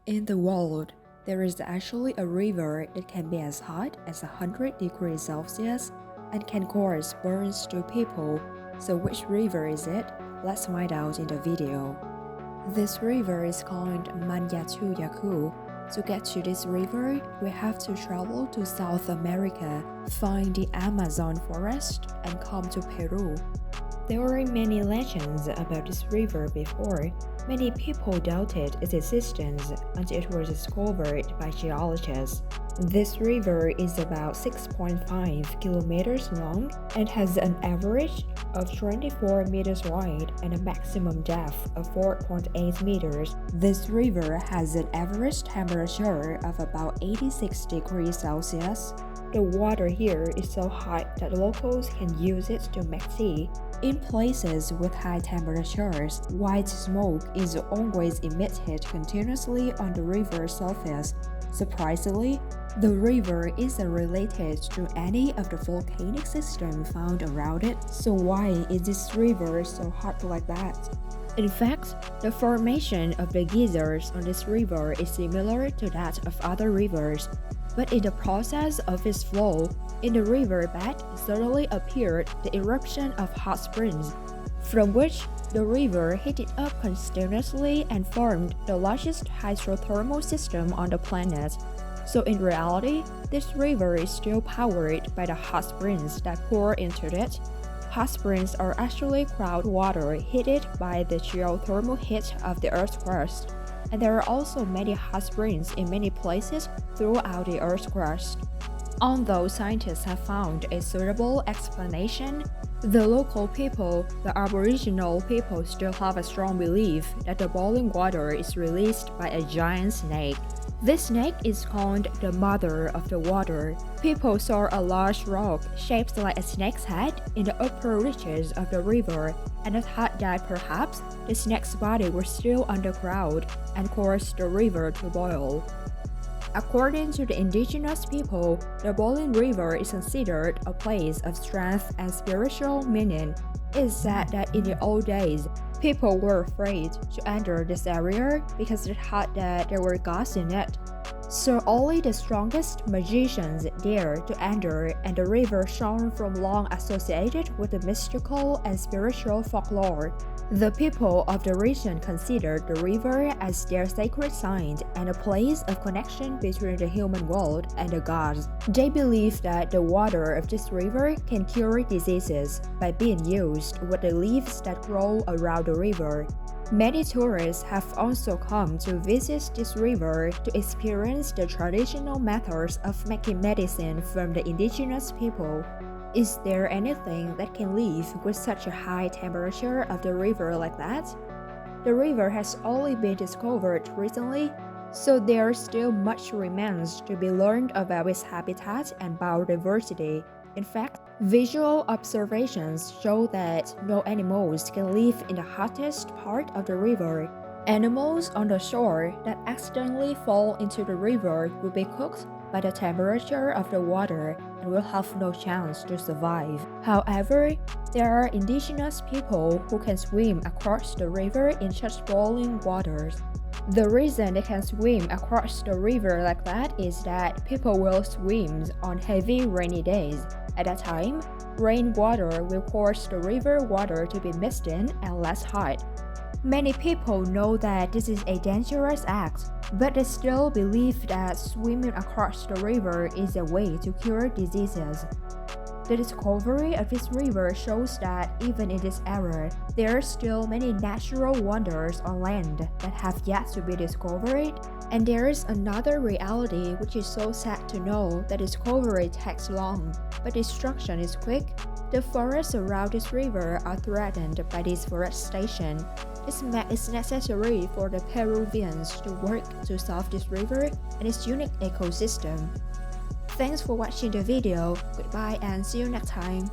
In the world, there is actually a river that can be as hot as 100 degrees Celsius and can cause burns to people. So which river is it? Let's find out in the video. This river is called Yaku. To get to this river, we have to travel to South America, find the Amazon forest, and come to Peru. There were many legends about this river before. Many people doubted its existence until it was discovered by geologists. This river is about 6.5 kilometers long and has an average of 24 meters wide and a maximum depth of 4.8 meters. This river has an average temperature of about 86 degrees Celsius. The water here is so hot that locals can use it to make tea. In places with high temperatures, white smoke is always emitted continuously on the river's surface. Surprisingly, the river isn't related to any of the volcanic systems found around it, so why is this river so hot like that? In fact, the formation of the geysers on this river is similar to that of other rivers, but in the process of its flow, in the riverbed suddenly appeared the eruption of hot springs, from which the river heated up continuously and formed the largest hydrothermal system on the planet. So in reality, this river is still powered by the hot springs that pour into it. Hot springs are actually cloud water heated by the geothermal heat of the Earth's crust, and there are also many hot springs in many places throughout the Earth's crust. Although scientists have found a suitable explanation, the local people, the Aboriginal people, still have a strong belief that the boiling water is released by a giant snake. This snake is called the mother of the water. People saw a large rock shaped like a snake's head in the upper reaches of the river and thought that perhaps the snake's body was still underground and caused the river to boil. According to the indigenous people, the boiling river is considered a place of strength and spiritual meaning. It's said that in the old days, people were afraid to enter this area because they thought that there were gods in it. So only the strongest magicians dared to enter, and the river shone from long associated with the mystical and spiritual folklore. The people of the region considered the river as their sacred site and a place of connection between the human world and the gods. They believe that the water of this river can cure diseases by being used with the leaves that grow around the river. Many tourists have also come to visit this river to experience the traditional methods of making medicine from the indigenous people. Is there anything that can live with such a high temperature of the river like that? The river has only been discovered recently, so there still much remains to be learned about its habitat and biodiversity. In fact, visual observations show that no animals can live in the hottest part of the river. Animals on the shore that accidentally fall into the river will be cooked by the temperature of the water and will have no chance to survive. However, there are indigenous people who can swim across the river in such boiling waters. The reason they can swim across the river like that is that people will swim on heavy rainy days. At that time, rainwater will cause the river water to be mixed in and less hot. Many people know that this is a dangerous act, but they still believe that swimming across the river is a way to cure diseases. The discovery of this river shows that even in this era, there are still many natural wonders on land that have yet to be discovered, and there is another reality which is so sad to know that discovery takes long, but destruction is quick. The forests around this river are threatened by deforestation. This makes it necessary for the Peruvians to work to solve this river and its unique ecosystem. Thanks for watching the video. Goodbye and see you next time.